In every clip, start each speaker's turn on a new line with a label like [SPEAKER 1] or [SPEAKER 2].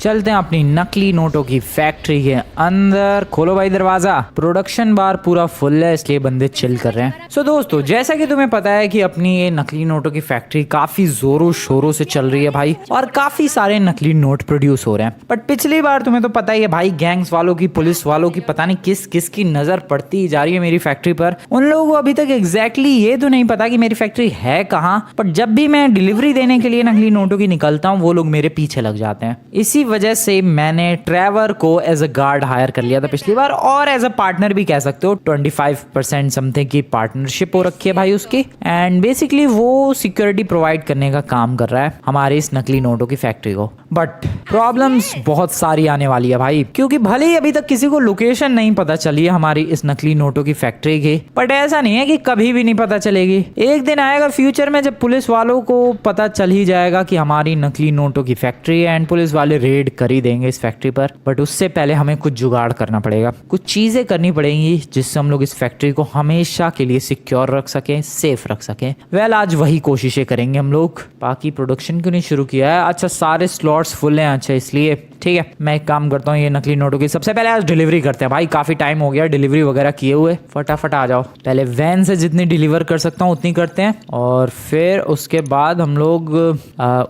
[SPEAKER 1] चलते हैं अपनी नकली नोटों की फैक्ट्री के अंदर। खोलो भाई दरवाजा। प्रोडक्शन बार पूरा फुल है इसलिए बंदे चिल कर रहे हैं। सो दोस्तों, जैसा कि तुम्हें पता है कि अपनी ये नकली नोटों की फैक्ट्री काफी जोरों शोरों से चल रही है भाई, और काफी सारे नकली नोट प्रोड्यूस हो रहे हैं। बट पिछली बार तुम्हें तो पता ही है भाई, गैंग्स वालों की, पुलिस वालों की, पता नहीं किस किस की नजर पड़ती जा रही है मेरी फैक्ट्री पर। उन लोगों को अभी तक एग्जैक्टली ये तो नहीं पता कि मेरी फैक्ट्री है कहाँ, बट जब भी मैं डिलीवरी देने के लिए नकली नोटों की निकलता हूँ वो लोग मेरे पीछे लग जाते हैं। इसी वजह से मैंने ट्रेवर को एज अ गार्ड हायर कर लिया था पिछली बार, और एज अ पार्टनर भी कह सकते हो। 25% समथिंग की पार्टनरशिप हो रखी है भाई उसकी, एंड बेसिकली वो सिक्योरिटी प्रोवाइड करने का काम कर रहा है हमारे इस नकली नोटों की फैक्ट्री को। बट प्रॉब्लम्स बहुत सारी आने वाली है भाई, क्योंकि भले ही अभी तक किसी को लोकेशन नहीं पता चली है हमारी इस नकली नोटों की फैक्ट्री की, बट ऐसा नहीं है कि कभी भी नहीं पता चलेगी। एक दिन आएगा फ्यूचर में जब पुलिस वालों को पता चल ही जाएगा कि हमारी नकली नोटों की फैक्ट्री है, एंड पुलिस वाले रेड कर ही देंगे इस फैक्ट्री पर। बट उससे पहले हमें कुछ जुगाड़ करना पड़ेगा, कुछ चीजें करनी पड़ेंगी जिससे हम लोग इस फैक्ट्री को हमेशा के लिए सिक्योर रख सकें, सेफ रख सकें। वेल, आज वही कोशिशें करेंगे हम लोग। बाकी प्रोडक्शन क्यों नहीं शुरू किया है? अच्छा, सारे स्लॉट्स फुल हैं, अच्छा इसलिए। ठीक है, मैं एक काम करता हूँ, ये नकली नोटों की सबसे पहले आज डिलीवरी करते हैं भाई। काफी टाइम हो गया डिलीवरी वगैरह किए हुए। फटाफट आ जाओ। पहले वैन से जितनी डिलीवर कर सकता हूँ उतनी करते हैं, और फिर उसके बाद हम लोग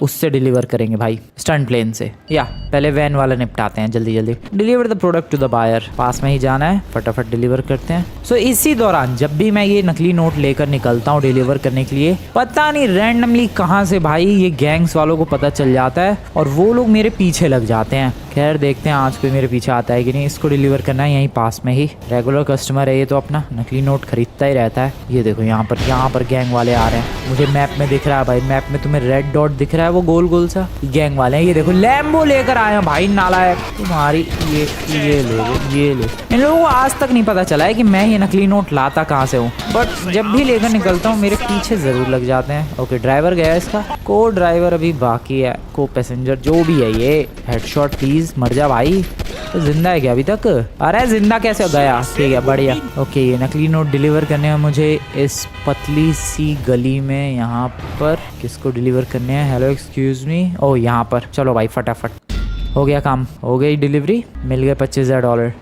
[SPEAKER 1] उससे डिलीवर करेंगे भाई, स्टंट प्लेन से। या पहले वैन वाला निपटाते हैं जल्दी जल्दी। Deliver the product to the buyer. पास में ही जाना है, फटाफट डिलीवर करते हैं। सो इसी दौरान जब भी मैं ये नकली नोट लेकर निकलता हूँ डिलीवर करने के लिए, पता नहीं रैंडमली कहाँ से भाई ये गैंग्स वालों को पता चल जाता है और वो लोग मेरे पीछे लग जाते हैं। खैर देखते हैं आज कोई मेरे पीछे आता है कि नहीं। इसको डिलीवर करना है यहीं पास में ही। रेगुलर कस्टमर है ये तो, अपना नकली नोट खरीदता ही रहता है। ये देखो यहाँ पर गैंग वाले आ रहे हैं। मुझे मैप में दिख रहा है भाई, मैप में तुम्हें रेड डॉट दिख रहा है वो गोल गोल सा, गैंग वाले हैं। ये देखो लैम्बो लेकर आए हैं भाई, नालायक तुम्हारी। ये ले। इन लोगों को आज तक नहीं पता चला है कि मैं ये नकली नोट लाता कहाँ से हूँ, बट जब भी लेकर निकलता हूँ मेरे पीछे जरूर लग जाते हैं। ओके, ड्राइवर गया इसका, को ड्राइवर अभी बाकी है, को पैसेंजर जो भी है। ये हेडशॉट प्लीज, मर जा भाई। तो जिंदा है क्या अभी तक? अरे जिंदा कैसे हो गया? ठीक है, बढ़िया। ओके, ये नकली नोट डिलीवर करने हैं मुझे इस पतली सी गली में। यहाँ पर किसको डिलीवर करने हैं? Hello excuse me. ओ यहाँ पर, चलो भाई फटाफट हो गया काम, हो गई डिलीवरी, मिल गए $25,000।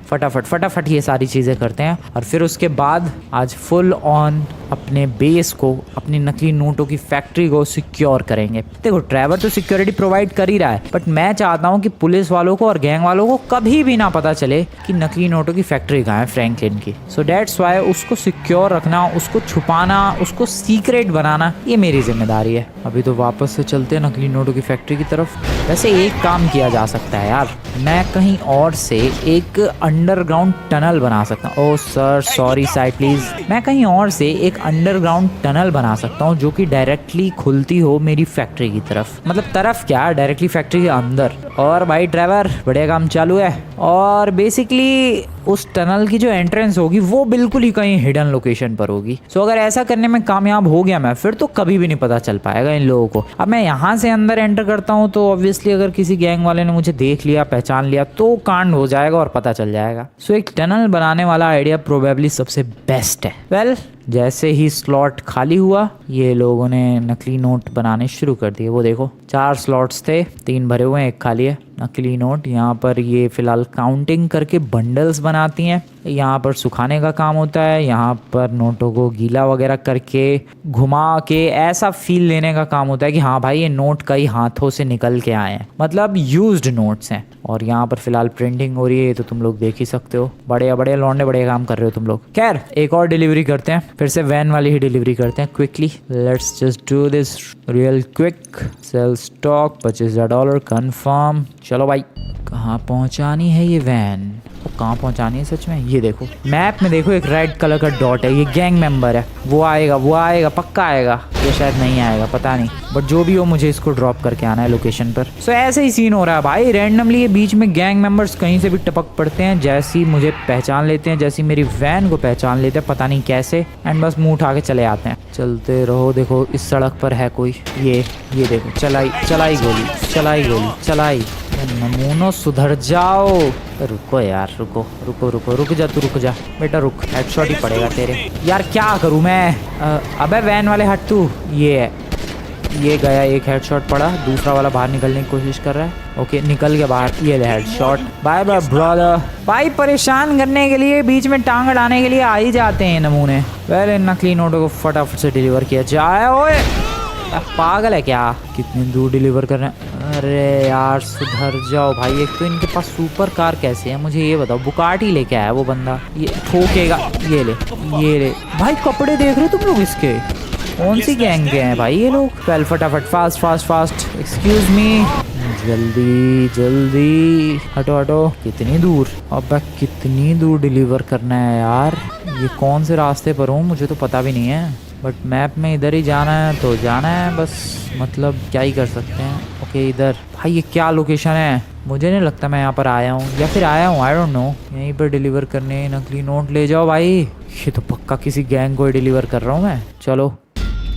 [SPEAKER 1] फटाफट ये सारी चीज़ें करते हैं, और फिर उसके बाद आज फुल ऑन अपने बेस को, अपनी नकली नोटों की फैक्ट्री को सिक्योर करेंगे। देखो ट्रेवर तो सिक्योरिटी प्रोवाइड कर ही रहा है, बट मैं चाहता हूँ कि पुलिस वालों को और गैंग वालों को कभी भी ना पता चले कि नकली नोटों की फैक्ट्री कहाँ है फ्रैंकलिन की। सो दैट्स वाई उसको सिक्योर रखना, उसको छुपाना, उसको सीक्रेट बनाना, ये मेरी जिम्मेदारी है। अभी तो वापस से चलते हैं नकली नोटों की फैक्ट्री की तरफ। वैसे एक काम किया जा सकता है यार, मैं कहीं और से एक अंडरग्राउंड टनल बना सकता हूँ। Oh sir, sorry side please. मैं कहीं और से एक अंडरग्राउंड टनल बना सकता हूँ जो कि डायरेक्टली खुलती हो मेरी फैक्ट्री की तरफ। मतलब तरफ क्या, डायरेक्टली फैक्ट्री के अंदर। और भाई ड्राइवर, बढ़िया काम चालू है। और बेसिकली उस टनल की जो एंट्रेंस होगी वो बिल्कुल ही कहीं हिडन लोकेशन पर होगी। सो अगर ऐसा करने में कामयाब हो गया मैं, फिर तो कभी भी नहीं पता चल पाएगा इन लोगों को। अब मैं यहाँ से अंदर एंटर करता हूँ तो ऑब्वियसली अगर किसी गैंग वाले ने मुझे देख लिया, पहचान लिया, तो कांड हो जाएगा और पता चल जाएगा। सो एक टनल बनाने वाला आइडिया प्रोबेबली सबसे बेस्ट है। वेल, जैसे ही स्लॉट खाली हुआ, ये लोगों ने नकली नोट बनाने शुरू कर दिए। वो देखो 4 स्लॉट्स थे, 3 भरे हुए हैं, 1 खाली है। नकली नोट यहाँ पर ये फिलहाल काउंटिंग करके बंडल्स बनाती हैं। यहाँ पर सुखाने का काम होता है, यहाँ पर नोटों को गीला वगैरह करके घुमा के ऐसा फील लेने का काम होता है कि हाँ भाई ये नोट कई हाथों से निकल के आए हैं, मतलब यूज्ड नोट्स हैं। और यहाँ पर फिलहाल प्रिंटिंग हो रही है, तो तुम लोग देख ही सकते हो। बड़े लौंडे बड़े काम कर रहे हो तुम लोग। खैर एक और डिलीवरी करते हैं, फिर से वैन वाली ही डिलीवरी करते हैं quickly. Let's just do this real quick. Sell stock $25,000 confirm. चलो भाई, कहाँ पहुँचानी है ये वैन? कहाँ पहुँचानी है सच में? ये देखो मैप में देखो, एक रेड कलर का डॉट है, ये गैंग मेंबर है। वो आएगा पक्का आएगा, ये शायद नहीं आएगा, पता नहीं। बट जो भी हो मुझे इसको ड्रॉप करके आना है लोकेशन पर। सो ऐसे ही सीन हो रहा है भाई, रैंडमली ये बीच में गैंग मेंबर्स कहीं से भी टपक पड़ते हैं, जैसी मुझे पहचान लेते हैं, जैसी मेरी वैन को पहचान लेते हैं, पता नहीं कैसे, एंड बस मुंह उठा के चले आते हैं। चलते रहो। देखो इस सड़क पर है कोई, ये देखो, चलाई गोली। नमूनो सुधर जाओ। रुको यार, रुक जा बेटा, रुक। हेडशॉट ही पड़ेगा तेरे। यार क्या करूं मैं? अबे वैन वाले हट तू। ये है ये गया, एक हेडशॉट पड़ा, दूसरा वाला बाहर निकलने की कोशिश कर रहा है। ओके निकल गया बाहर, ये ले हेडशॉट। Bye bye brother. भाई परेशान करने के लिए, बीच में टांग अड़ाने के लिए आ ही जाते हैं नमूने। पहले नकली नोटों को फटाफट से डिलीवर किया जाए। ओए पागल है क्या, कितनी दूर डिलीवर कर रहे हैं। अरे यार सुधर जाओ भाई। एक तो इनके पास सुपर कार कैसे है मुझे ये बताओ। बुकाटी लेके आया वो बंदा, ये ठोकेगा। ये ले भाई, कपड़े देख रहे हो तुम लोग इसके, कौन सी गैंग के हैं भाई ये लोग। पहले फटाफट fast fast fast. Excuse me, जल्दी जल्दी, हटो। कितनी दूर, अब कितनी दूर डिलीवर करना है यार। ये कौन से रास्ते पर हूँ मुझे तो पता भी नहीं है, बट मैप में इधर ही जाना है तो जाना है बस, मतलब क्या ही कर सकते हैं। ओके इधर। भाई ये क्या लोकेशन है, मुझे नहीं लगता मैं यहाँ पर आया हूँ, या फिर आया हूँ, आई डोंट नो। यहीं पर डिलीवर करने नकली नोट ले जाओ भाई। ये तो पक्का किसी गैंग को ही डिलीवर कर रहा हूँ मैं। चलो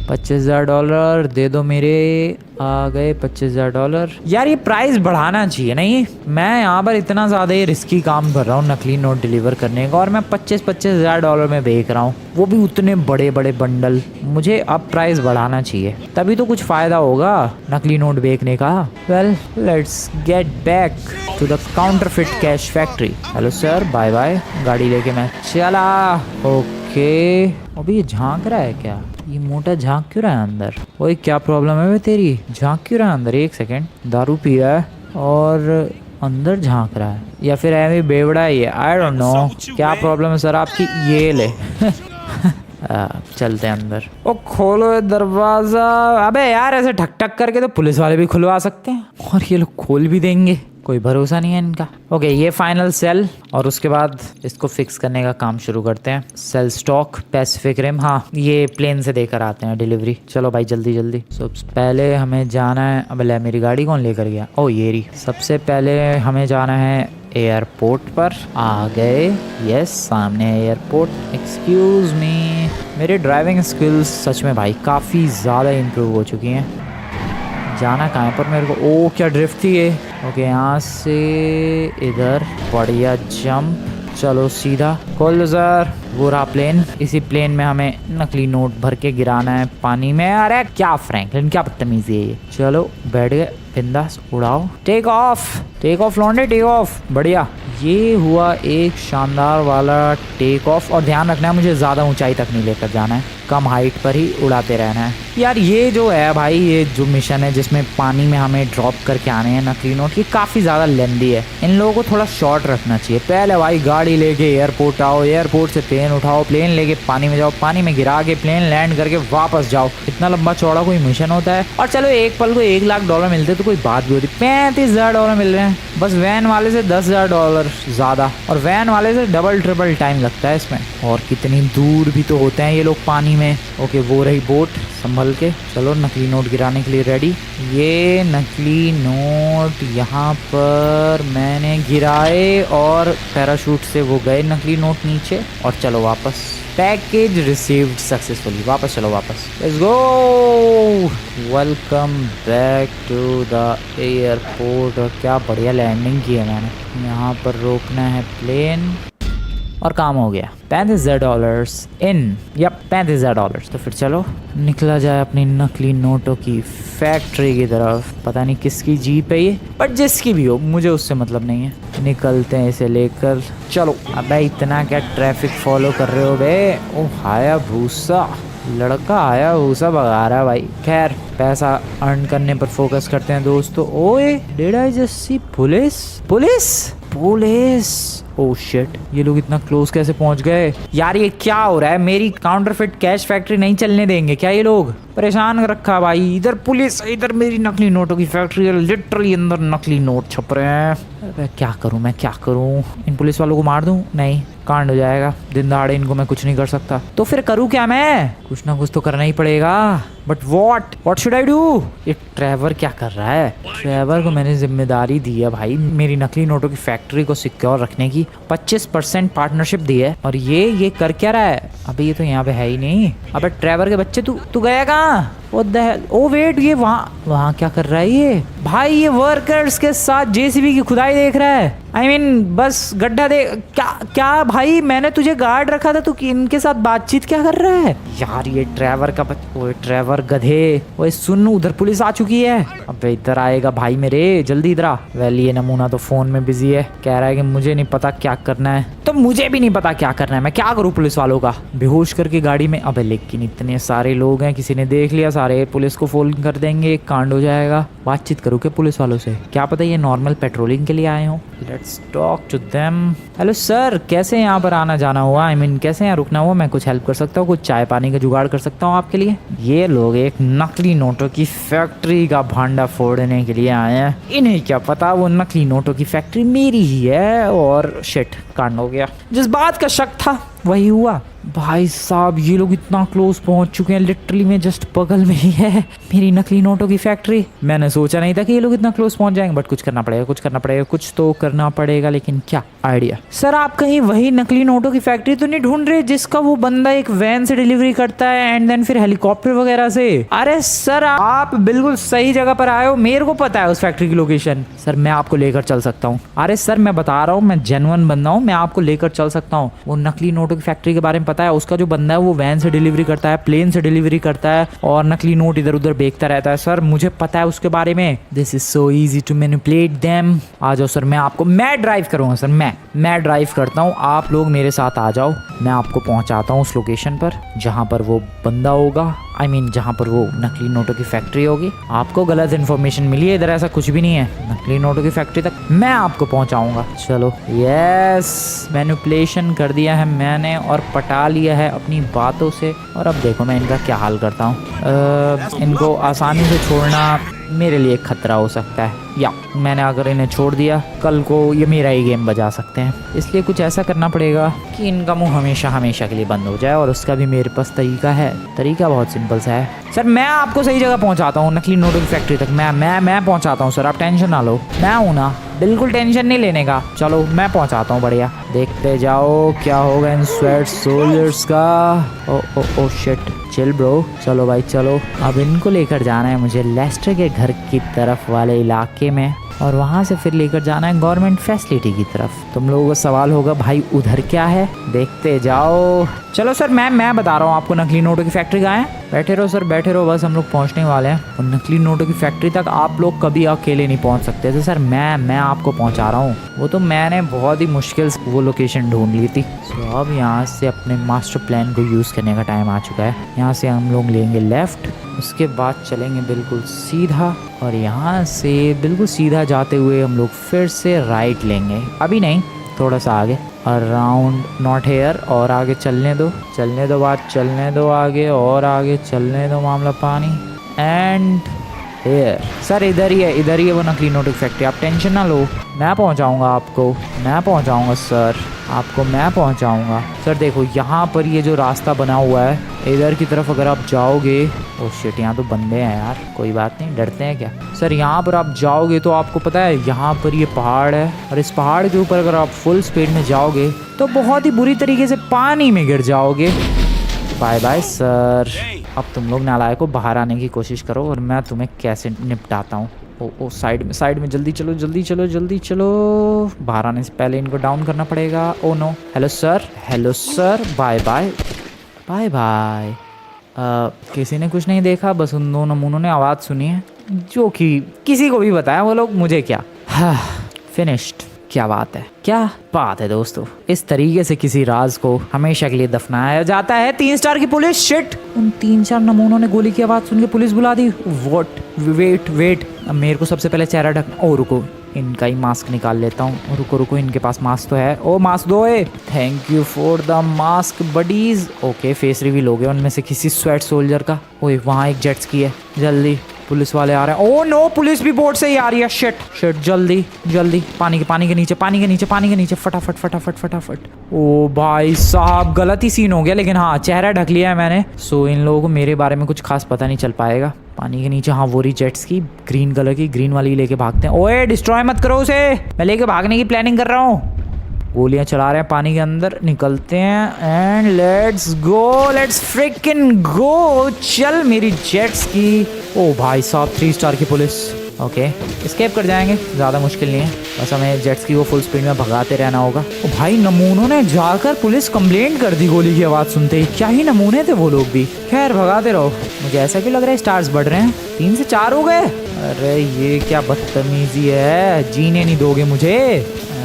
[SPEAKER 1] $25,000 दे दो मेरे। आ गए $25,000। यार ये प्राइस बढ़ाना चाहिए नहीं, मैं यहाँ पर इतना ज़्यादा ही रिस्की काम कर रहा हूँ नकली नोट डिलीवर करने का, और मैं $25,000 में बेच रहा हूँ, वो भी उतने बड़े बड़े बंडल। मुझे अब प्राइस बढ़ाना चाहिए, तभी तो कुछ फ़ायदा होगा नकली नोट बेचने का। Well let's get back to the counterfeit cash factory. Hello sir, bye bye. गाड़ी लेके मैं चला। ओके अभी ये झांक रहा है क्या, ये मोटा झांक क्यों रहा है अंदर। ओए क्या प्रॉब्लम है बे तेरी, झांक क्यों रहा है अंदर। एक सेकंड, दारू पी रहा है और अंदर झांक रहा है, या फिर ऐਵੇਂ बेवड़ा है ये, आई डोंट नो क्या प्रॉब्लम है सर आपकी। ये ले चलते हैं अंदर। ओ खोलो दरवाजा। अबे यार ऐसे ठक ठक करके तो पुलिस वाले भी खुलवा सकते हैं, और ये लोग खोल भी देंगे, कोई भरोसा नहीं है इनका। ओके ये फाइनल सेल, और उसके बाद इसको फिक्स करने का काम शुरू करते हैं। सेल स्टॉक पैसिफिक रिम, हाँ ये प्लेन से देकर आते हैं डिलीवरी। चलो भाई जल्दी जल्दी। सबसे पहले हमें जाना है, अब ले मेरी गाड़ी कौन लेकर गया, ओ ये रही। सबसे पहले हमें जाना है एयरपोर्ट पर। आ गए, यस सामने एयरपोर्ट। एक्सक्यूज मी, मेरे ड्राइविंग स्किल्स सच में भाई काफ़ी ज़्यादा इम्प्रूव हो चुकी हैं। जाना कहाँ पर मेरे को, ओ क्या ड्रिफ्ट थी ये। ओके यहाँ से इधर, बढ़िया जंप। चलो सीधा खोल दो सर। वो रहा प्लेन, इसी प्लेन में हमें नकली नोट भर के गिराना है पानी में। अरे क्या फ्रैंकलिन, क्या बदतमीजी है ये। चलो बैठ गए, बिंदास उड़ाओ। टेक ऑफ लॉन्डे, टेक ऑफ। बढ़िया, ये हुआ एक शानदार वाला टेक ऑफ। और ध्यान रखना है मुझे ज़्यादा ऊंचाई तक नहीं लेकर जाना है, कम हाइट पर ही उड़ाते रहना है। यार ये जो है भाई, ये जो मिशन है जिसमें पानी में हमें ड्रॉप करके आने हैं नकली नोट, ये काफ़ी ज़्यादा लेंदी है। इन लोगों को थोड़ा शॉर्ट रखना चाहिए। पहले भाई गाड़ी लेके एयरपोर्ट आओ, एयरपोर्ट से प्लेन उठाओ, प्लेन लेके पानी में जाओ, पानी में गिरा के प्लेन लैंड करके वापस जाओ। इतना लंबा चौड़ा कोई मिशन होता है। और चलो एक पल को $1,00,000 मिलते तो कोई बात भी होती, $35,000 मिल रहे हैं। बस वैन वाले से $10,000 ज़्यादा, और वैन वाले से डबल ट्रिपल टाइम लगता है इसमें। और कितनी दूर भी तो होते हैं ये लोग पानी में। ओके वो रही बोट, संभल के। चलो नकली नोट गिराने के लिए रेडी। ये नकली नोट यहाँ पर मैंने गिराए, और पैराशूट से वो गए नकली नोट नीचे। और चलो वापस, पैकेज रिसीव्ड सक्सेसफुली। वापस चलो वापस, let's go. Welcome back to the airport. और क्या बढ़िया लैंडिंग की है मैंने। यहाँ पर रोकना है प्लेन, और काम हो गया। $35,000 इन, यप $35,000। तो फिर चलो निकला जाए अपनी नकली नोटों की फैक्ट्री की तरफ। पता नहीं किसकी जीप है ये, बट जिसकी भी हो मुझे उससे मतलब नहीं है। निकलते हैं इसे लेकर। चलो अबे इतना क्या ट्रैफिक फॉलो कर रहे हो बे। ओ हाया भूसा लड़का, आया भूसा भगा रहा है भाई। खैर पैसा अर्न करने पर फोकस करते हैं दोस्तों। ओए did I just see police. Oh shit, ये लोग इतना क्लोज कैसे पहुंच गए यार। ये क्या हो रहा है, मेरी काउंटरफिट कैश फैक्ट्री नहीं चलने देंगे क्या ये लोग। परेशान रखा भाई। इधर पुलिस, इधर मेरी नकली नोटों की फैक्ट्री है। लिटरली अंदर नकली नोट छप रहे हैं। अरे क्या करूं, इन पुलिस वालों को मार दूं? नहीं, कांड हो जाएगा। दिन दहाड़े इनको मैं कुछ नहीं कर सकता। तो फिर करूं क्या मैं, कुछ ना कुछ तो करना ही पड़ेगा। But what should I do. ये ट्रेवर क्या कर रहा है। ट्रेवर को मैंने जिम्मेदारी दी है भाई मेरी नकली नोटों की फैक्ट्री को सिक्योर रखने की। 25% पार्टनरशिप दी है, और ये कर क्या रहा है। अबे ये तो यहाँ पे है ही नहीं। अबे ट्रेवर के बच्चे, तू गया कहाँ। What the hell? Oh wait, ये वहाँ क्या कर रहा है ये भाई। ये वर्कर्स के साथ जेसीबी की खुदाई देख रहा है। I mean, बस गड्ढा दे। क्या क्या भाई, मैंने तुझे गार्ड रखा था, तू इनके साथ बातचीत क्या कर रहा है यार? ये ड्राइवर का ओए ड्राइवर गधे, ओए सुन, उधर पुलिस आ चुकी है। अबे इधर आएगा भाई मेरे, जल्दी इधर आ। वेल ये नमूना तो फोन में बिजी है, कह रहा है कि मुझे नहीं पता क्या करना है, तो मुझे भी नहीं पता क्या करना है, मैं क्या करूँ पुलिस वालों का? बेहोश करके गाड़ी में। अबे लेकिन इतने सारे लोग हैं, किसी ने देख लिया, सारे पुलिस को फोन कर देंगे, एक कांड हो जाएगा। बातचीत करूँ क्या पुलिस वालों से? क्या पता ये नॉर्मल पेट्रोलिंग के लिए आए हों। Let's talk to them. Hello sir, कैसे यहाँ पर आना जाना हुआ? I mean, कैसे यहाँ रुकना हुआ? मैं कुछ हेल्प कर सकता हूँ? कुछ चाय पानी का जुगाड़ कर सकता हूँ आपके लिए? ये लोग एक नकली नोटों की फैक्ट्री का भांडा फोड़ने के लिए आए हैं। इन्हें क्या पता वो नकली नोटों की फैक्ट्री मेरी ही है। और शिट, कांड हो गया। जिस बात का शक था वही हुआ। भाई साहब ये लोग इतना क्लोज पहुंच चुके हैं, लिटरली में जस्ट बगल में ही है मेरी नकली नोटों की फैक्ट्री। मैंने सोचा नहीं था कि ये लोग इतना क्लोज पहुंच जाएंगे, बट कुछ करना पड़ेगा, कुछ करना पड़ेगा, कुछ तो करना पड़ेगा। लेकिन क्या आइडिया? सर आप कहीं वही नकली नोटों की फैक्ट्री तो नहीं ढूंढ रहे जिसका वो बंदा एक वैन से डिलीवरी करता है एंड देन फिर हेलीकॉप्टर वगैरह से? अरे सर आप बिल्कुल सही जगह पर आए हो, मेरे को पता है उस फैक्ट्री की लोकेशन। सर मैं आपको लेकर चल सकता हूँ। अरे सर मैं बता रहा हूँ, मैं जेन्युइन बंदा हूँ, मैं आपको लेकर चल सकता हूँ। वो नकली नोटों की फैक्ट्री के बारे में पता है, उसका जो बंदा है वो वैन से डिलीवरी करता है, प्लेन से डिलीवरी करता है और नकली नोट इधर उधर बेचता रहता है। सर मुझे पता है उसके बारे में। This is so easy to manipulate them. आ जाओ सर, मैं ड्राइव करूंगा सर, मैं ड्राइव करता हूँ, आप लोग मेरे साथ आ जाओ। मैं आपको पहुंचाता हूँ उस लोकेशन पर जहाँ पर वो बंदा होगा, I mean, जहाँ पर वो नकली नोटों की फैक्ट्री होगी। आपको गलत इन्फॉर्मेशन मिली है, इधर ऐसा कुछ भी नहीं है। नकली नोटों की फैक्ट्री तक मैं आपको पहुँचाऊँगा। चलो यस, मैनिपुलेशन कर दिया है मैंने और पटा लिया है अपनी बातों से। और अब देखो मैं इनका क्या हाल करता हूँ। इनको आसानी से छोड़ना मेरे लिए खतरा हो सकता है, या मैंने अगर इन्हें छोड़ दिया कल को ये मेरा ही गेम बजा सकते हैं। इसलिए कुछ ऐसा करना पड़ेगा कि इनका मुंह हमेशा हमेशा के लिए बंद हो जाए, और उसका भी मेरे पास तरीका है। तरीका बहुत सिंपल सा है। सर मैं आपको सही जगह पहुंचाता हूँ, नकली नोटों की फैक्ट्री तक मैं पहुंचाता हूँ सर, आप टेंशन ना लो। मैं हूँ ना, बिल्कुल टेंशन नहीं लेने का। चलो मैं पहुंचाता हूँ, बढ़िया। देखते जाओ क्या होगा इन स्वेट सोल्जर्स का। ओ ओ ओ शिट, चिल ब्रो। चलो भाई चलो, अब इनको लेकर जाना है मुझे लेस्टर के घर की तरफ वाले इलाके में, और वहाँ से फिर लेकर जाना है गवर्नमेंट फैसिलिटी की तरफ। तुम लोगों को सवाल होगा भाई उधर क्या है, देखते जाओ। चलो सर मैं बता रहा हूँ आपको नकली नोटों की फैक्ट्री कहाँ है। बैठे रहो सर, बैठे रहो, बस हम लोग पहुँचने वाले हैं। और नकली नोटों की फैक्ट्री तक आप लोग कभी अकेले नहीं पहुँच सकते थे सर, मैं आपको पहुँचा रहा हूँ। वो तो मैंने बहुत ही मुश्किल से वो लोकेशन ढूंढ ली थी। तो अब यहाँ से अपने मास्टर प्लान को यूज़ करने का टाइम आ चुका है। यहाँ से हम लोग लेंगे लेफ्ट, उसके बाद चलेंगे बिल्कुल सीधा, और यहाँ से बिल्कुल सीधा जाते हुए हम लोग फिर से राइट लेंगे। अभी नहीं, थोड़ा सा आगे, अराउंड नॉट हेयर, और आगे चलने दो बात, चलने दो आगे, और आगे चलने दो मामला पानी, एंड हेयर। सर इधर ही है वो नकली नोट की फैक्ट्री, आप टेंशन ना लो, मैं पहुंचाऊंगा आपको, मैं पहुंचाऊंगा सर आपको, मैं पहुंचाऊंगा। सर देखो यहाँ पर ये जो रास्ता बना हुआ है, इधर की तरफ अगर आप जाओगे, ओह शिट यहाँ तो बंदे हैं यार, कोई बात नहीं, डरते हैं क्या। सर यहाँ पर आप जाओगे तो आपको पता है यहाँ पर ये पहाड़ है, और इस पहाड़ के ऊपर अगर आप फुल स्पीड में जाओगे तो बहुत ही बुरी तरीके से पानी में गिर जाओगे। Bye bye sir. अब तुम लोग नालायकों बाहर आने की कोशिश करो और मैं तुम्हें कैसे निपटाता हूँ। ओ साइड में जल्दी चलो। बाहर आने से पहले इनको डाउन करना पड़ेगा। Oh no, hello sir, bye bye. किसी ने कुछ नहीं देखा, बस उन दो नमूनों ने आवाज़ सुनी है, जो कि किसी को भी बताया वो लोग मुझे क्या। फिनिश्ड। क्या बात है दोस्तों, इस तरीके से किसी राज को हमेशा के लिए दफनाया जाता है। 3 स्टार की पुलिस। शिट, उन 3-4 नमूनों ने गोली की आवाज़ सुन के पुलिस बुला दी। वेट, अब मेरे को सबसे पहले चेहरा ढकना। ओ रुको, इनका ही मास्क निकाल लेता हूँ। रुको, इनके पास मास्क तो है। ओ मास्क दो। Thank you for the mask buddies. Okay, face reveal हो गया उनमें से किसी स्वेट सोल्जर का। ओए वहाँ एक जेट्स की है, जल्दी पुलिस वाले आ रहे हैं। ओ नो, पुलिस भी बोट से ही आ रही है। शिट, जल्दी पानी के नीचे फटाफट। ओ भाई साहब, गलत ही सीन हो गया, लेकिन हाँ चेहरा ढक लिया है मैंने। सो इन लोगों को मेरे बारे में कुछ खास पता नहीं चल पाएगा। पानी के नीचे, हाँ वो रही जेट्स की, ग्रीन कलर की, ग्रीन वाली लेके भागते हैं। ओए डिस्ट्रॉय मत करो उसे, मैं लेके भागने की प्लानिंग कर रहा हूँ। गोलियां चला रहे हैं पानी के अंदर, निकलते हैं एंड लेट्स फ्रिकिन गो। चल मेरी जेट्स की। ओ भाई साहब, 3 स्टार की पुलिस। ओके स्केप कर जाएंगे, ज़्यादा मुश्किल नहीं है, बस हमें जेट स्की को फुल स्पीड में भगाते रहना होगा। ओ भाई नमूनों ने जाकर पुलिस कंप्लेंट कर दी गोली की आवाज़ सुनते ही, क्या ही नमूने थे वो लोग भी। खैर भगाते रहो। मुझे ऐसा क्यों लग रहा है स्टार्स बढ़ रहे हैं, 3 से 4 हो गए। अरे ये क्या बदतमीजी है, जीने नहीं दोगे मुझे।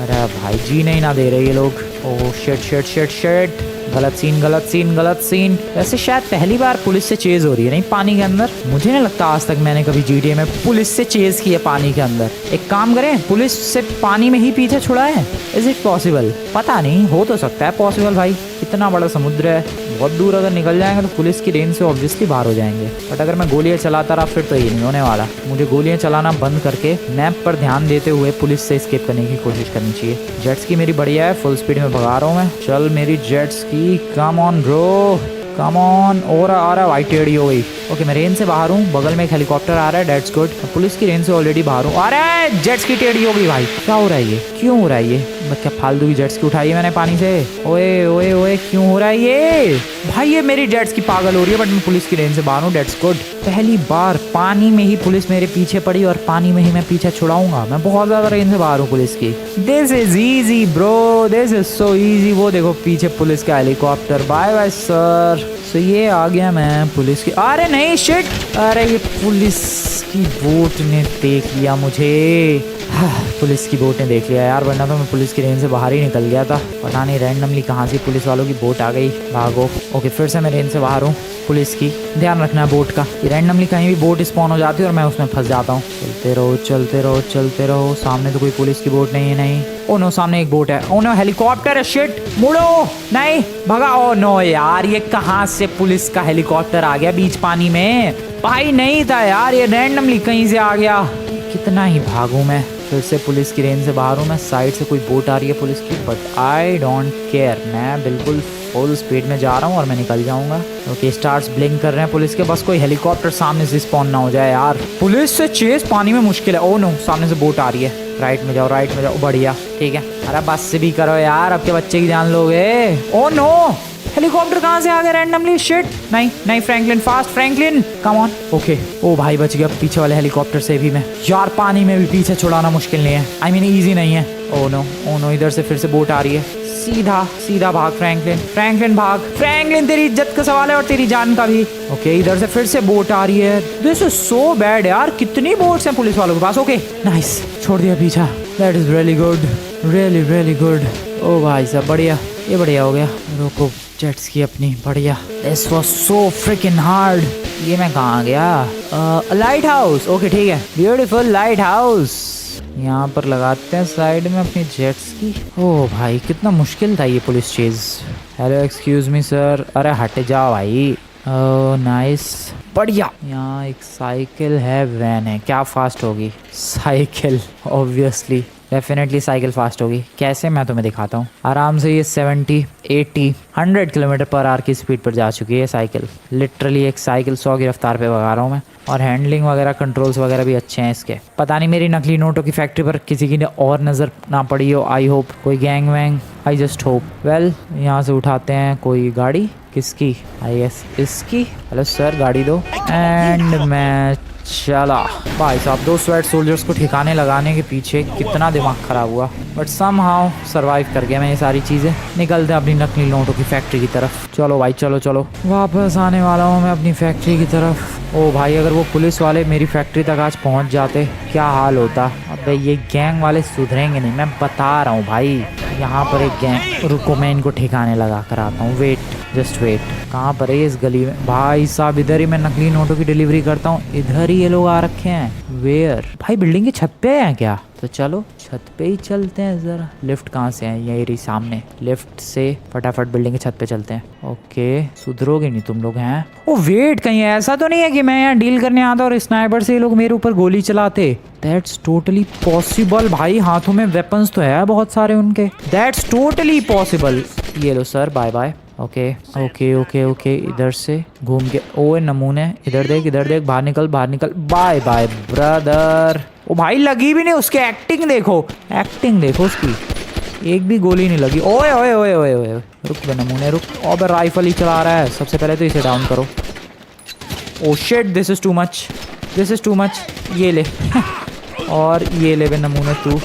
[SPEAKER 1] अरे भाई जीने ही ना दे रहे ये लोग। Oh shit shit shit shit, गलत सीन गलत सीन गलत सीन। वैसे शायद पहली बार पुलिस से चेज हो रही है नहीं पानी के अंदर, मुझे नहीं लगता आज तक मैंने कभी GTA में पुलिस से चेज की है पानी के अंदर। एक काम करें, पुलिस से पानी में ही पीछे छुड़ाएं, इज इट पॉसिबल? पता नहीं, हो तो सकता है पॉसिबल भाई, इतना बड़ा समुद्र है, बहुत दूर अगर निकल जाएंगे तो पुलिस की रेंज से ऑब्वियसली बाहर हो जाएंगे। बट अगर मैं गोलियां चलाता रहा फिर तो ये नहीं होने वाला। मुझे गोलियां चलाना बंद करके मैप पर ध्यान देते हुए पुलिस से एस्केप करने की कोशिश करनी चाहिए। जेट्स की मेरी बढ़िया है, फुल स्पीड में भगा रहा हूँ मैं। चल मेरी जेट्स की, come on bro come on. और आ रहा है, वाइट टेढ़ी हो गई। ओके मैं रेंज से बाहर हूँ, बगल में एक हेलीकॉप्टर आ रहा है, डेट्स गुड। पुलिस की रेंज से ऑलरेडी बाहर हूँ। अरे जेट्स की टेढ़ी हो गई भाई, क्या हो रहा है ये, क्यों हो रहा है ये? क्या फालतू की जेट्स की उठाई है मैंने पानी से। ओए ओए ओए क्यों हो रहा है ये भाई? ये मेरी जेट्स की पागल हो रही है, बट मैं पुलिस की रेंज से बाहर हूँ, डेट्स गुड। पहली बार पानी में ही पुलिस मेरे पीछे पड़ी और पानी में ही मैं पीछे छुड़ाऊंगा। मैं बहुत ज्यादा रेंज से बाहर हूँ पुलिस की। This is easy bro, this is so easy. वो देखो पीछे पुलिस का हेलीकॉप्टर, बाय बाय सर। तो ये आ गया मैं पुलिस की। अरे नहीं शिट, अरे ये पुलिस की बोट ने देख लिया मुझे। पुलिस की बोट ने देख लिया यार, वरना तो मैं पुलिस की रेंज से बाहर ही निकल गया था। पता नहीं रैंडमली कहाँ से पुलिस वालों की बोट आ गई। भागो। ओके फिर से मैं रेंज से बाहर हूँ पुलिस की। ध्यान रखना है बोट का, रैंडमली कहीं भी बोट स्पॉन हो जाती है और मैं उसमें फंस जाता हूँ। चलते रहो चलते रहो चलते रहो। सामने तो कोई पुलिस की बोट नहीं है, नहीं। ओ नो सामने एक बोट है। ओ नो हेलीकॉप्टर है, शिट। मुड़ो, नहीं भगा। ओ नो यार, ये कहाँ से पुलिस का हेलीकॉप्टर आ गया बीच पानी में? भाई नहीं था यार, ये रैंडमली कहीं से आ गया। कितना ही भागूं मैं। फिर से पुलिस की रेंज से बाहर हूँ मैं। साइड से कोई बोट आ रही है पुलिस की, बट आई डोंट केयर। मैं बिल्कुल फुल स्पीड में जा रहा हूँ और मैं निकल जाऊंगा। ओके स्टार्स ब्लिंक कर रहे हैं पुलिस के, बस कोई हेलीकॉप्टर सामने से स्पॉन ना हो जाए यार। पुलिस से चेस पानी में मुश्किल है। ओ नो सामने से बोट आ रही है। राइट में जाओ राइट में जाओ, बढ़िया ठीक है। अरे बस से भी करो यार, अब के बच्चे की जान लोगे। ओ नो हेलीकॉप्टर कहाँ से आ गया रैंडमली, शिट। नहीं नहीं Franklin, fast Franklin, come on. Okay ओ भाई बच गया पीछे वाले हेलीकॉप्टर से भी मैं। यार पानी में भी पीछे छुड़ाना मुश्किल नहीं है, आई मीन इजी नहीं है। ओ नो इधर से फिर से बोट आ रही है। सीधा सीधा भाग फ्रैंकलिन, फ्रैंकलिन भाग। फ्रैंकलिन तेरी इज्जत का सवाल है और तेरी जान का भी। ओके इधर से फिर से बोट आ रही है। दिस इज सो बैड यार, कितनी बोट्स हैं पुलिस वालों के पास। ओके नाइस, छोड़ दिया पीछा। That is really good, really really good. ओ भाई साहब बढ़िया, ये बढ़िया हो गया। रोको जेट्स की अपनी, बढ़िया। This was so fricking hard. ये मैं कहाँ गया? Light house. ओके ठीक है, ब्यूटीफुल लाइट हाउस। यहाँ पर लगाते हैं साइड में अपनी जेट्स की। ओह भाई कितना मुश्किल था ये police chase. Hello excuse me sir. अरे हट जाओ भाई। नाइस बढ़िया। यहाँ एक साइकिल है, वैन है, क्या फास्ट होगी cycle? Obviously definitely cycle fast होगी। कैसे, मैं तुम्हें दिखाता हूँ। आराम से ये 70, 80, 100 किलोमीटर पर आवर की स्पीड पर जा चुकी है साइकिल। लिटरली एक साइकिल 100 की रफ्तार पे भगा रहा हूँ मैं। और हैंडलिंग वगैरह कंट्रोल्स वगैरह भी अच्छे हैं इसके। पता नहीं मेरी नकली नोटों की फैक्ट्री पर किसी की और नज़र ना पड़ी हो। आई होप कोई gang Wang, I just hope. Well यहाँ से उठाते हैं कोई गाड़ी। किसकी? आई गेस इसकी। हेलो सर गाड़ी दो। एंड मैं चला। भाई साहब 2 स्वेट सोल्जर्स को ठिकाने लगाने के पीछे कितना दिमाग खराब हुआ, बट समहाउ सरवाइव कर गया मैं ये सारी चीज़ें। निकलते हैं अपनी नकली नोटों की फैक्ट्री की तरफ। चलो भाई चलो चलो, वापस आने वाला हूँ मैं अपनी फैक्ट्री की तरफ। ओ भाई अगर वो पुलिस वाले मेरी फैक्ट्री तक आज पहुँच जाते क्या हाल होता। अबे ये गैंग वाले सुधरेंगे नहीं, मैं बता रहा हूँ भाई। यहाँ पर एक गैंग, रुको मैं इनको ठिकाने लगा कर आता हूँ। वेट जस्ट वेट, कहाँ पर है इस गली में? भाई साहब इधर ही मैं नकली नोटों की डिलीवरी करता हूँ, इधर ही ये लोग आ रखे हैं। वेयर? भाई बिल्डिंग की छत पे हैं क्या? तो चलो छत पे ही चलते हैं जरा। लिफ्ट कहाँ से है? यही रही सामने। लिफ्ट से फटाफट बिल्डिंग की छत पे चलते हैं। ओके सुधरोगे नहीं तुम लोग हैं। ओ वेट, कहीं ऐसा तो नहीं है कि मैं यहाँ डील करने आता और स्नाइपर से ये लोग मेरे ऊपर गोली चलाते? दैट्स टोटली पॉसिबल भाई, हाथों में वेपन्स तो है बहुत सारे उनके। That's totally possible. ये लो sir, bye bye. Okay okay okay okay इधर से घूम के। ओ नमूने, इधर देख इधर देख, बाहर निकल बाहर निकल। Bye bye brother. ओ भाई लगी भी नहीं, उसके एक्टिंग देखो, एक्टिंग देखो उसकी, एक भी गोली नहीं लगी। ओए ओए ओए ओए ओए, रुक बे नमूने रुक। और राइफल ही चला रहा है। सबसे पहले तो इसे डाउन करो। Oh shit this is too much. This is too much. ये ले और ये ले बे नमूने तू।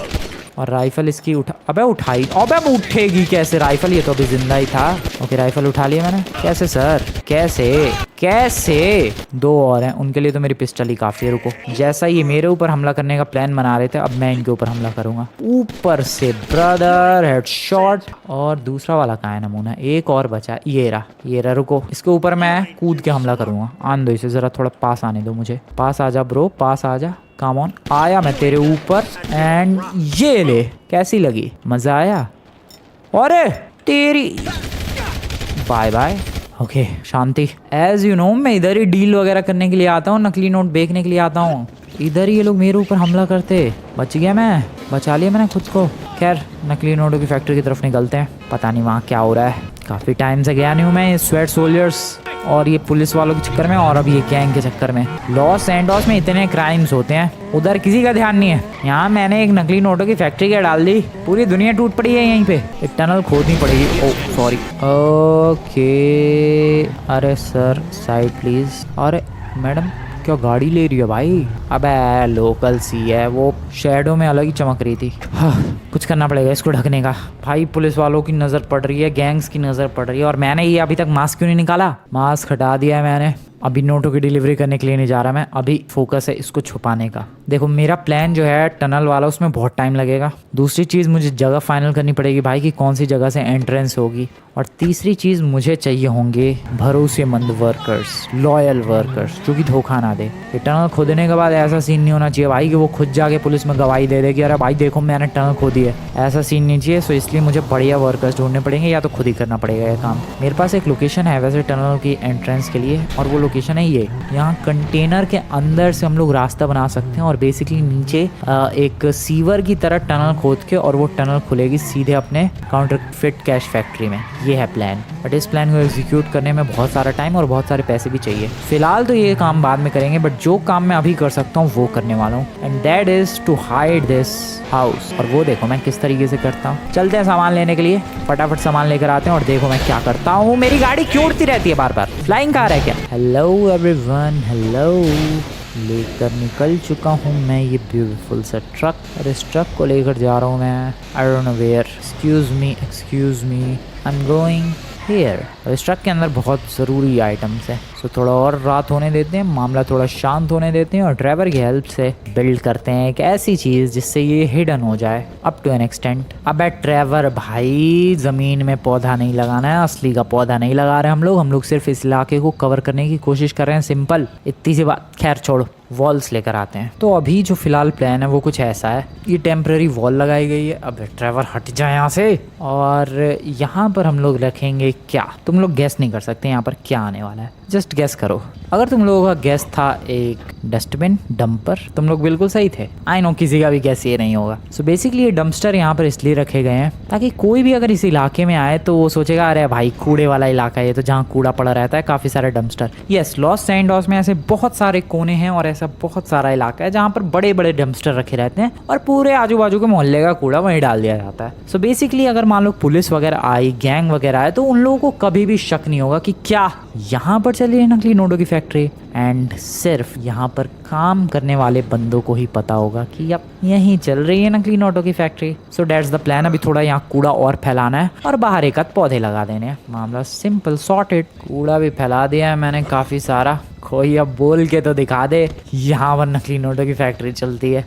[SPEAKER 1] और राइफल इसकी अबे उठाई। अबे उठेगी कैसे राइफल, ये तो अभी जिंदा ही था। ओके राइफल उठा लिया मैंने। कैसे सर, कैसे कैसे? 2 और हैं, उनके लिए तो मेरी पिस्टल ही काफ़ी है। रुको, जैसा ये मेरे ऊपर हमला करने का प्लान बना रहे थे, अब मैं इनके ऊपर हमला करूंगा ऊपर से। Brother headshot. और दूसरा वाला कहाँ है नमूना? एक और बचा, ये रहा। रुको, इसके ऊपर मैं कूद के हमला करूंगा। आन दो इसे, ज़रा थोड़ा पास आने दो मुझे। पास आ जा ब्रो, पास आ जा। कम ऑन, आया मैं तेरे ऊपर एंड ये ले। कैसी लगी? मजा आया? अरे तेरी बाय बाय। ओके शांति। एज यू नो मैं इधर ही डील वगैरह करने के लिए आता हूँ, नकली नोट बेचने के लिए आता हूँ। इधर ही ये लोग मेरे ऊपर हमला करते। बच गया मैं, बचा लिया मैंने खुद को। खैर नकली नोटों की फैक्ट्री की तरफ निकलते हैं। पता नहीं वहाँ क्या हो रहा है, काफ़ी टाइम से गया नहीं हूँ मैं। स्वेट सोल्जर्स और ये पुलिस वालों के चक्कर में और अब ये गैंग के चक्कर में। लॉस एंडोस में इतने क्राइम्स होते हैं, उधर किसी का ध्यान नहीं है। यहाँ मैंने एक नकली नोटों की फैक्ट्री क्या डाल दी, पूरी दुनिया टूट पड़ी है यहीं पे। एक टनल खोदनी पड़ेगी। ओ सॉरी। ओके अरे सर साइड प्लीज। अरे मैडम क्या गाड़ी ले रही है भाई? अबे लोकल सी है, वो शैडो में अलग ही चमक रही थी। हाँ कुछ करना पड़ेगा इसको ढकने का। भाई पुलिस वालों की नज़र पड़ रही है, गैंग्स की नज़र पड़ रही है। और मैंने ये अभी तक मास्क क्यों नहीं निकाला? मास्क हटा दिया है मैंने। अभी नोटों की डिलीवरी करने के लिए नहीं जा रहा मैं, अभी फोकस है इसको छुपाने का। देखो मेरा प्लान जो है टनल वाला, उसमें बहुत टाइम लगेगा। दूसरी चीज़ मुझे जगह फाइनल करनी पड़ेगी भाई कि कौन सी जगह से एंट्रेंस होगी। और तीसरी चीज़ मुझे चाहिए होंगे भरोसेमंद वर्कर्स, लॉयल वर्कर्स जो कि धोखा ना दे। ये टनल खोदने के बाद ऐसा सीन नहीं होना चाहिए भाई कि वो खुद जाके पुलिस में गवाही दे दे कि अरे भाई देखो मैंने टनल खोदी है। ऐसा सीन नहीं चाहिए। सो इसलिए मुझे बढ़िया वर्कर्स ढूंढने पड़ेंगे या तो खुद ही करना पड़ेगा ये काम। मेरे पास एक लोकेशन है वैसे टनल की एंट्रेंस के लिए, और वो लोकेशन है ये। यहाँ कंटेनर के अंदर से हम लोग रास्ता बना सकते हैं और बेसिकली नीचे एक सीवर की तरह टनल खोद के, और वो टनल खुलेगी सीधे अपने काउंटरफिट कैश फैक्ट्री में। ये है प्लान। बट इस प्लान को एग्जीक्यूट करने में बहुत सारा टाइम और बहुत सारे पैसे भी चाहिए। फिलहाल तो ये काम बाद में करेंगे, बट जो काम मैं अभी कर सकता हूँ वो करने वाला हूँ, and that is to hide this house. और वो देखो मैं किस तरीके से करता हूँ। चलते हैं सामान लेने के लिए, फटाफट सामान लेकर आते हैं और देखो मैं क्या करता हूँ। मेरी गाड़ी क्यों उड़ती रहती है बार बार? फ्लाइंग कार है क्या? Hello everyone, hello. लेकर निकल चुका हूँ मैं ये ब्यूटीफुल सा ट्रक, और इस ट्रक को लेकर जा रहा हूँ मैं I don't know where. Excuse me I am going here. और इस ट्रक के अंदर बहुत ज़रूरी आइटम्स हैं। सो थोड़ा और रात होने देते हैं, मामला थोड़ा शांत होने देते हैं, और ड्राइवर की हेल्प से बिल्ड करते हैं एक ऐसी चीज़ जिससे ये हिडन हो जाए अप टू एन एक्सटेंट। अब ड्राइवर भाई ज़मीन में पौधा नहीं लगाना है, असली का पौधा नहीं लगा रहे हम लोग सिर्फ इस इलाके को कवर करने की कोशिश कर रहे हैं। सिंपल, इतनी सी बात। खैर छोड़ो, वॉल्स लेकर आते हैं। तो अभी जो फिलहाल प्लान है वो कुछ ऐसा है। ये टेम्प्रेरी वॉल लगाई गई है। अब ड्राइवर हट जाए यहाँ से। और यहाँ पर हम लोग रखेंगे क्या? तुम लोग गैस नहीं कर सकते यहाँ पर क्या आने वाला है, जस्ट गैस करो। अगर तुम लोगों का गैस था एक डस्टबिन, डंपर, तुम लोग बिल्कुल सही थे। आई नो किसी का भी गैस ये नहीं होगा। सो बेसिकली ये डंपस्टर यहाँ पर इसलिए रखे गए हैं ताकि कोई भी अगर इस इलाके में आए तो वो सोचेगा अरे भाई कूड़े वाला इलाका है ये, तो जहाँ कूड़ा पड़ा रहता है काफ़ी सारे डंपस्टर। यस, लॉस एंडोस में ऐसे बहुत सारे कोने हैं और ऐसा बहुत सारा इलाका है जहाँ पर बड़े बड़े डंपस्टर रखे रहते हैं और पूरे आजू बाजू के मोहल्ले का कूड़ा वहीं डाल दिया जाता है। सो बेसिकली अगर मान लो पुलिस वगैरह आई, गैंग वगैरह आए, तो उन लोगों को कभी भी शक नहीं होगा कि क्या यहाँ पर चली है नकली नोटों की फैक्ट्री। एंड सिर्फ यहाँ पर काम करने वाले बंदों को ही पता होगा कि अब यहीं चल रही है नकली नोटों की factory. So that's the plan. अभी थोड़ा यहाँ कूड़ा और फैलाना है और बाहर एक आध पौधे लगा देने हैं। मामला सिंपल, सॉर्टेड। कूड़ा भी फैला दिया है मैंने काफ़ी सारा। कोई अब बोल के तो दिखा दे यहाँ पर नकली नोटों की फैक्ट्री चलती है।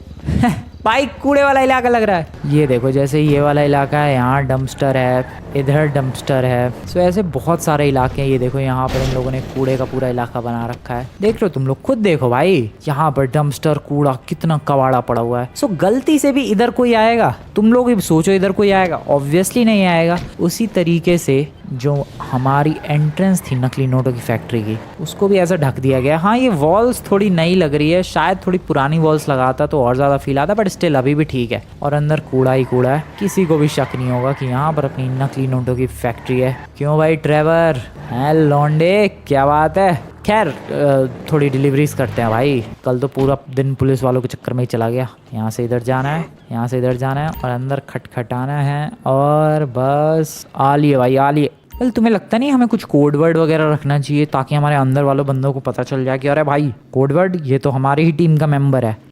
[SPEAKER 1] भाई कूड़े वाला इलाका लग रहा है। ये देखो जैसे ये वाला इलाका है, यहाँ डंपस्टर है, इधर डंपस्टर है। सो ऐसे बहुत सारे इलाके हैं। ये देखो यहाँ पर इन लोगों ने कूड़े का पूरा इलाका बना रखा है। देख लो तुम लोग खुद देखो भाई, यहाँ पर डंपस्टर, कूड़ा, कितना कबाड़ा पड़ा हुआ है। सो गलती से भी इधर कोई आएगा, तुम लोग भी सोचो इधर कोई आएगा? ऑब्वियसली नहीं आएगा। उसी तरीके से जो हमारी एंट्रेंस थी नकली नोटों की फैक्ट्री की, उसको भी ऐसा ढक दिया गया। हाँ ये वॉल्स थोड़ी नई लग रही है, शायद थोड़ी पुरानी वॉल्स लगाता तो और ज़्यादा फील आता, बट स्टिल अभी भी ठीक है। और अंदर कूड़ा ही कूड़ा है, किसी को भी शक नहीं होगा कि यहाँ पर अपनी नकली नोटों की फैक्ट्री है। क्यों भाई ड्राइवर? है लौंडे, क्या बात है? खैर थोड़ी डिलीवरीज करते हैं भाई। कल तो पूरा दिन पुलिस वालों के चक्कर में ही चला गया। यहाँ से इधर जाना है, यहाँ से इधर जाना है और अंदर खटखटाना है और बस आ लिए भाई, आ लिए। वेल तुम्हें लगता नहीं हमें कुछ कोड वर्ड वगैरह रखना चाहिए ताकि हमारे अंदर वालों बंदों को पता चल जाए कि अरे भाई कोड वर्ड ये तो हमारी ही टीम का मेंबर है।